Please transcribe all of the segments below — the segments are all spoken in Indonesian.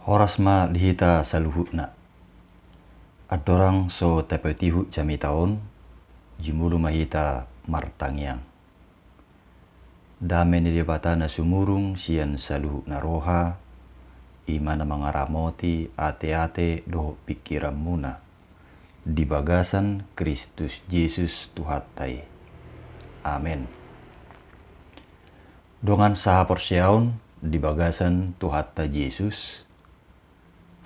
Horas ma lihita saluhutna. Adorang so tepetihu jami taon, jimulu mahita martangyang. Dame ni debata na sumurung sian saluhutna roha, imana mangaramoti ate-ate doh pikiran muna. Di bagasan Kristus Yesus Tuhatai. Amen. Dongan saha porsiaun di bagasan Tuhata Yesus,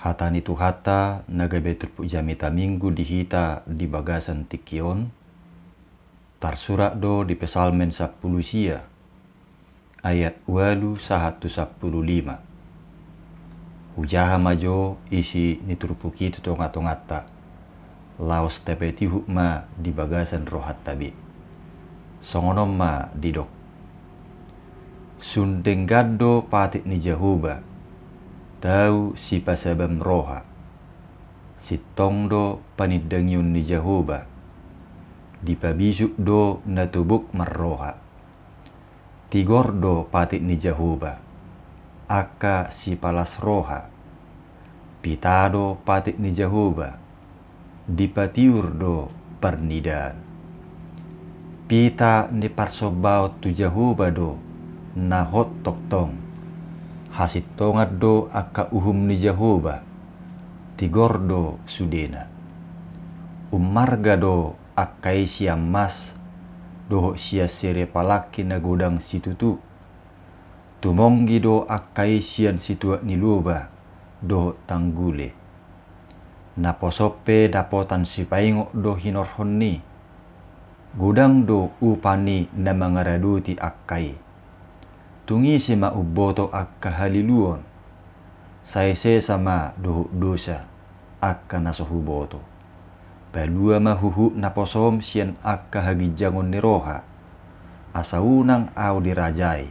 hatani Tuhata nagabe turpu jamita minggu dihita di bagasan tikion, tarsurak do di pesalmen 10 sia, ayat 8 sahatu 15. Hujaha majo isi niturpu kitu tonga-tongata, laos tepeti hukma di bagasan rohat tabi. Songonom ma didok. Sundenggado patik ni Jehoba, tau si pasabam roha. Si tongdo panidangyun ni Jehoba, di pabisuk do natubuk marroha. Tigordo patik ni Jehoba, aka si palas roha. Pitado patik ni Jehoba, di patiur do pernidaan. Pita ni parsobaut tu Jehoba do, na hot toktong, hasit tongat do aka uhum ni Jehoba, tigordo sudena. Umarga do akai siya mas, doho siya sere palaki na godang situtu. Tumonggi do akai siyan situa niluba, doho tanggule. Naposope dapotan si paingo do hinorhon ni, godang do upani na mangaraduti akai. Tungi si mauboto akka haliluon, saise sama dohu dosa akka nasohuboto. Balua mahuhu naposom sian akka hagijangon ni roha, asaunang au dirajai.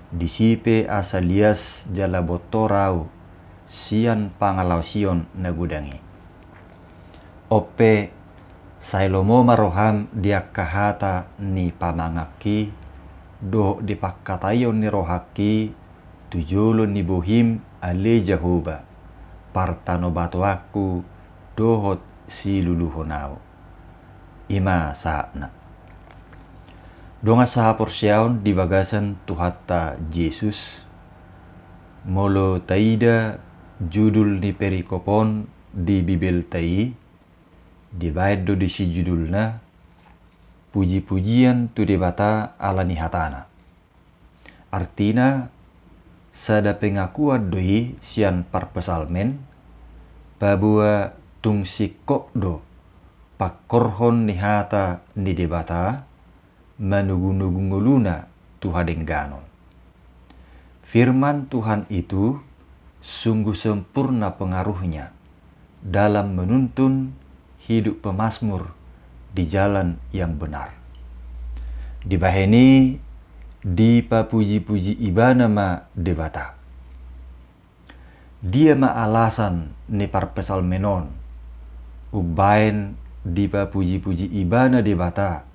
Disipe asalias jala botorau, sian pangalaw sion nagudangi. Ope sailomo maroham diakahata ni pamangaki, doh dipakatayon ni rohaki, tujulon ni bohim ale Jehoba, partano bato aku dohot si luluhonao. Ima saatna. Donga saha porsiaun di bagasan Tuhata Yesus, molo taida judul ni perikopon di Bibel tai, dibaid do di si judulna, puji-pujian tu debata ala nihatana. Artina, sada pengakuan doi sian parpesalmen, babua tung sikok do, pakorhon nihata ni debata, manugu-nugu-nguluna tuhadengganon. Firman Tuhan itu sungguh sempurna pengaruhnya dalam menuntun hidup pemazmur di jalan yang benar. Dibaheni di papuji-puji ibana ma debata. Dia ma alasan ni parpesalmenon, ubain di papuji-puji ibana debata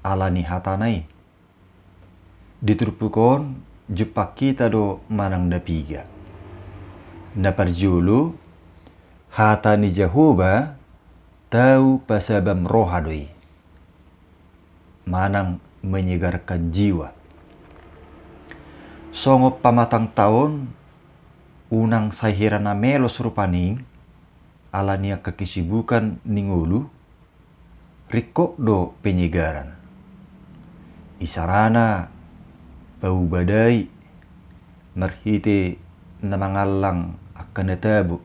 ala ni hatanai. Diturpukon jepak kita do manang dapiga. Naparjulu hata ni Jehoba, tahu pasabam roha doi, manang menyegarkan jiwa. Songo pamatang tahun, unang sahirana melos rupaning, ala nia kekesibukan ningulu, rikok do penyegaran. Isarana, bau badai, marhite namangalang akan natabu.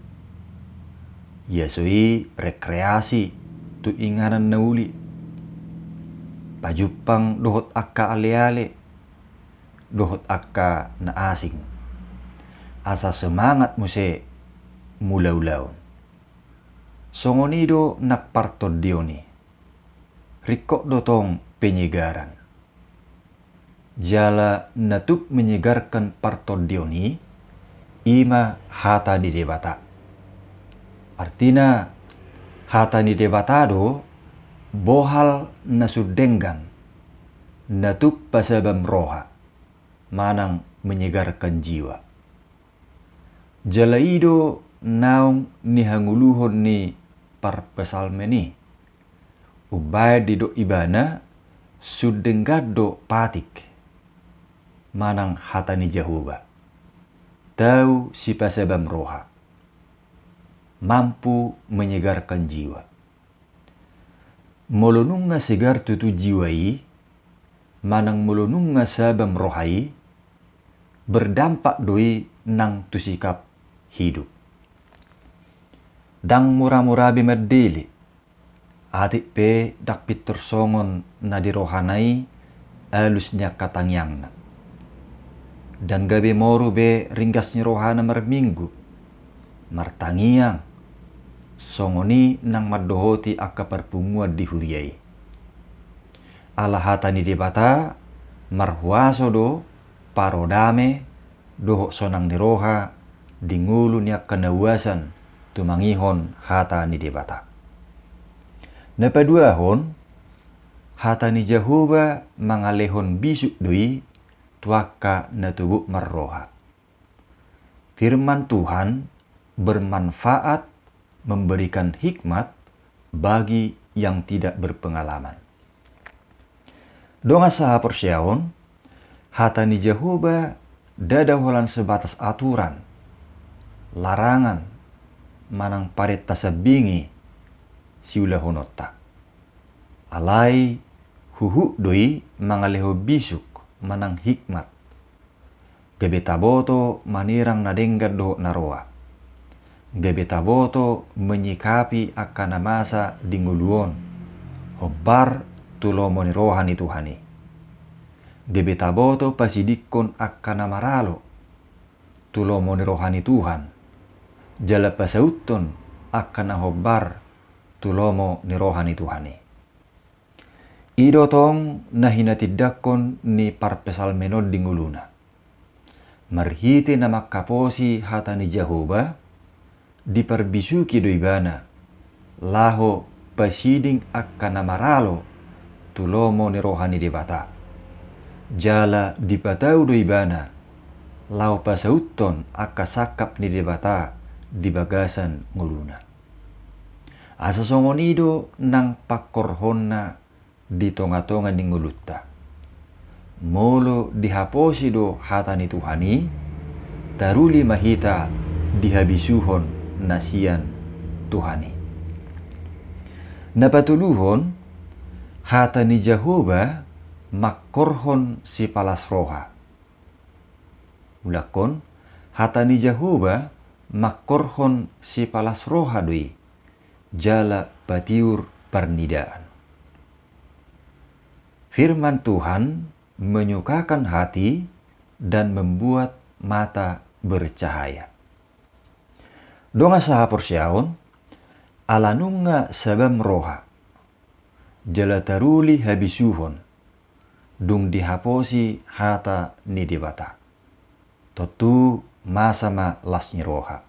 Yasoi rekreasi tu inganan nauli. Pajupang dohot akka ale-ale, dohot akka na asing. Asa semangat muse mulaw-law. Songonido nakpartod dioni. Rikok dotong penyegaran. Jala natup menyegarkan partod dioni, ima hata di debata. Artina, hata ni debatado, bohal nasudenggan, natuk pasabam roha, manang menyegarkan jiwa. Jalaido naung ni hanguluhon ni parpesalmeni. Ubay dido ibana sudenggado patik. Manang hatani Jehovah. Tahu si pasabam roha. Mampu menyegarkan jiwa. Molonung nga segar tutu jiwai, manang molonung nga sabam rohai, berdampak doi nang tusikap hidup. Dang mura-murabi merdili, atik pe dak pitur songon na dirohanai alusnya katangyang na. Dan gabe moru be ringgasnya rohana marminggu, martangiang, songoni nang madohoti akka perpungua di huriai. Alahatani debata marhuaso do parodame dohok sonang ni roha dingulu niya kanawasan tumangihon hata ni debata. Napaduahon hata ni Jehovah mangalehon bisuk doi tuaka natubuk marroha. Firman Tuhan bermanfaat, memberikan hikmat bagi yang tidak berpengalaman. Donga saha persyaon, hata ni Jehovah dadaholan sebatas aturan, larangan, manang paret tasabingi siula honota. Alai huhu doi mangaleho bisuk manang hikmat. Gebetaboto manirang nadenggar do naroa. Gebetaboto menyikapi akan masa dinguluon. Hobar tulomo ni rohani Tuhani. Gebetaboto pasidikon akan maralo. Tulomo ni rohani Tuhan. Jala pasauton akan hobar tulomo ni rohani Tuhani. Idotong nahinatidakon ni parpesalmenod dinguluna. Marhiti na makaposi hata ni Jehovah, diperbisuki doibana, laho pasiding akan maralo, tulomo ni rohani debata. Jala dipatau doibana, lau pasauton akasakap ni debata di bagasan nguluna. Asa songonido nang pakorhonna di tonga-tonga ni ngulutta. Molo dihaposi do hata ni Tuhani, taruli mahita dihabisuhon nasian Tuhani. Napatuluhon hata ni Jehovah makorhon si palas roha. Ulakon hata ni Jehovah makorhon si palas roha doi jala patiur pernidaan. Firman Tuhan menyukakan hati dan membuat mata bercahaya. Donga saha persyaon, alanunga sabam roha, jala taruli habisuhon, dung dihaposi hata ni debata. Totu masama lasnya roha.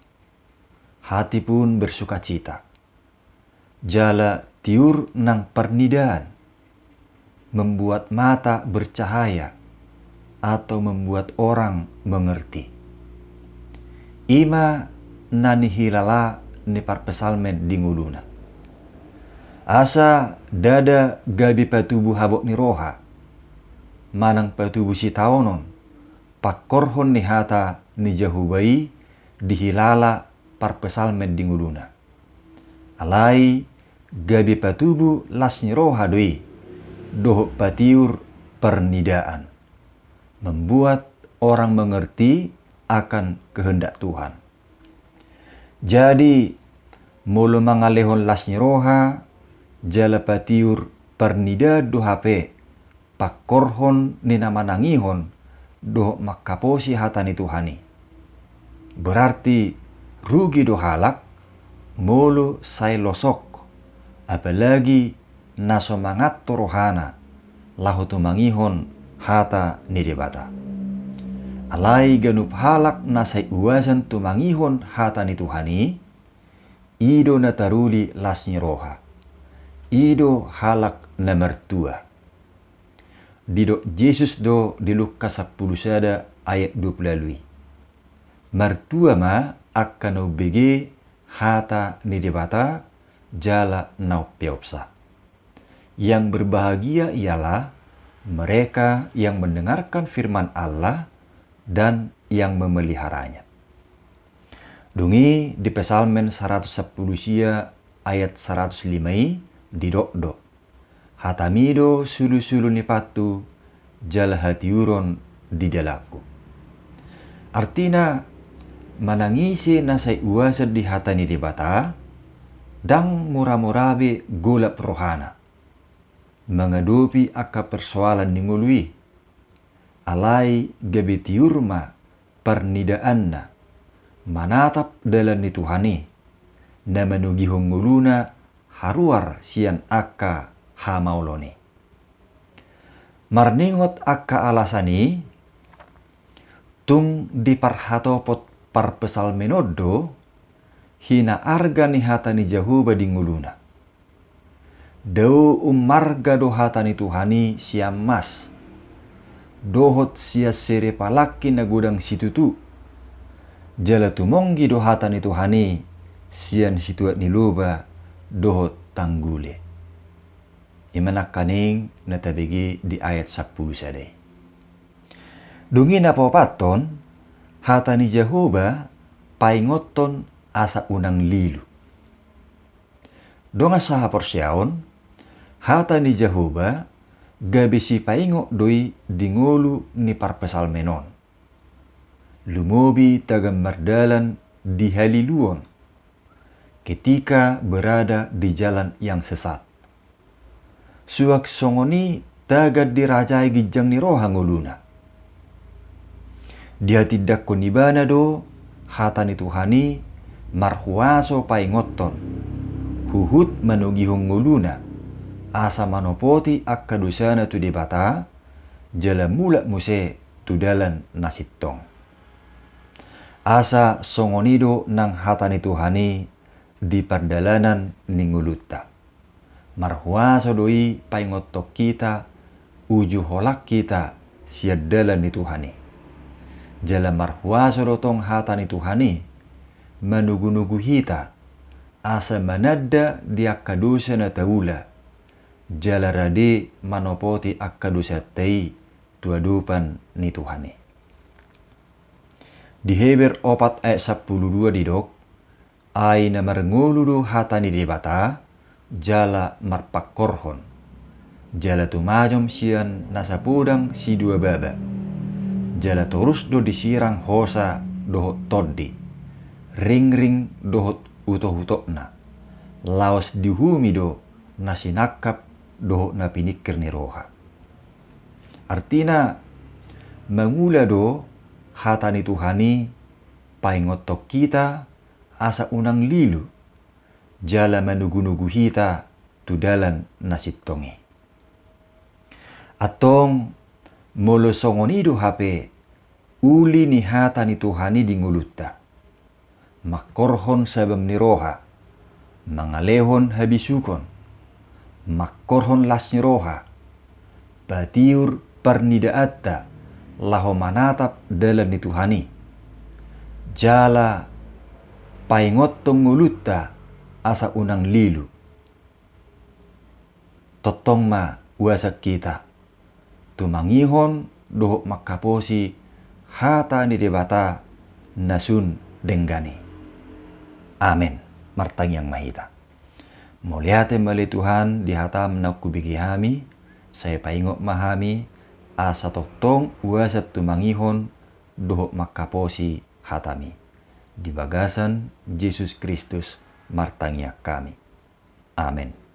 Hati pun bersuka cita. Jala tiur nang pernidaan, membuat mata bercahaya atau membuat orang mengerti. Ima nani hilala ni parpesalmen dinguluna. Asa dada gabi patubu habok ni roha, manang patubu si taonon, pakorhon ni hata ni Jehubai dihilala parpesalmen dinguluna. Alai gabi patubu las ni roha doi, dohok patiur pernidaan, membuat orang mengerti akan kehendak Tuhan. Jadi mulu mangalehon lasnya roha, jala patiur pernida dohape, pakorhon nina manangihon, dohok makaposi hatani Tuhani. Berarti rugi dohalak, mulu say losok, apalagi naso mangat rohana lahu tumangihon hata ni debata. Alai ganup halak nasai uasan tumangihon hata ni Tuhani, ido nataruli lasnya roha, ido halak na mertua. Dido Yesus do di Lukas 10 sada ayat 20. Mertua ma akan bege hata ni debata jala nau peopsa. Yang berbahagia ialah mereka yang mendengarkan firman Allah dan yang memeliharanya. Dungi di Psalmen 110 sia ayat 105 di dok-dok. Hatamido sulu-sulu ni patu jala hatiuron di dalaku. Artina manangisi nasai uasa di hatani di bata dang mura-murabe golap rohana. Mengadopi akka persoalan ningului. Alai gabetiurma pernidaanna manatap dalam ni Tuhani na manugihong nguluna haruar sian akka hamauloni. Marningot akka alasani tung di parhatopot parpesal menodo hina arga ni hatani Jahuba di nguluna. Dau marga do hatani Tuhani siam mas dohot sia sere palaki na gudang situtu jala tumonggi do hatani Tuhani sian situat ni loba dohot tanggule. Imanak kaning natabigi di ayat 10 sadai. Dungi na papaton hatani Jahuba paingoton asa unang lilu. Donga saha porsyaon hatani Jahuba gabisi paingo doi dingolu ni parpesal menon. Lumobi tagam mardalan di haliluon ketika berada di jalan yang sesat. Suak songoni tagad dirajai gijang ni roha nguluna. Dia tidak konibana do hatani Tuhani marhuaso paingoton huhut manugihong nguluna asa manopoti akka dosana tu debata jala mula muse tu dalan nasitong. Asa songonido nang hatani Tuhani di pardalanan ningulutta. Marhuaso doi paingotok kita uju holak kita siadalan ni Tuhani. Jala marhuaso dotong hatani Tuhani manugu-nugu hita asa manada di akka dosa na taula. Jala rade manopoti akka dosa tei tuadupan ni Tuhani. Di Heber 4 ayat 12 didok, ay na marnguludo hatani debata, jala marpakorhon. Jala tumajom sian nasapudang si dua baba. Jala torus do disirang hosa dohot toddi. Ring-ring dohot utoh-utokna. Laos dihumi do nasinakap dohot na pinikir ni roha. Artina mangula do hatani Tuhani paingotok kita asa unang lilu jala manugu-nugu hita tudalan nasittongi. Atong molosongonido hape uli ni hatani Tuhani di ngulutta. Makorhon sabam ni roha, mangalehon habisukon, makorhon las ni roha, batiur pernidaatta laho manatap dalam ni Tuhani. Jala paingotong ngulutta asa unang lilu. Totong ma wasak kita. Tumangihon dohok makaposi hata ni debata nasun denggani. Amin. Martang yang mahita. Muliate mali Tuhan di hatam na kubiki hami. Saya paingok mahami. Asa totong wasat tumangihon dohok makaposi hatami. Di bagasan Yesus Kristus martangnya kami. Amin.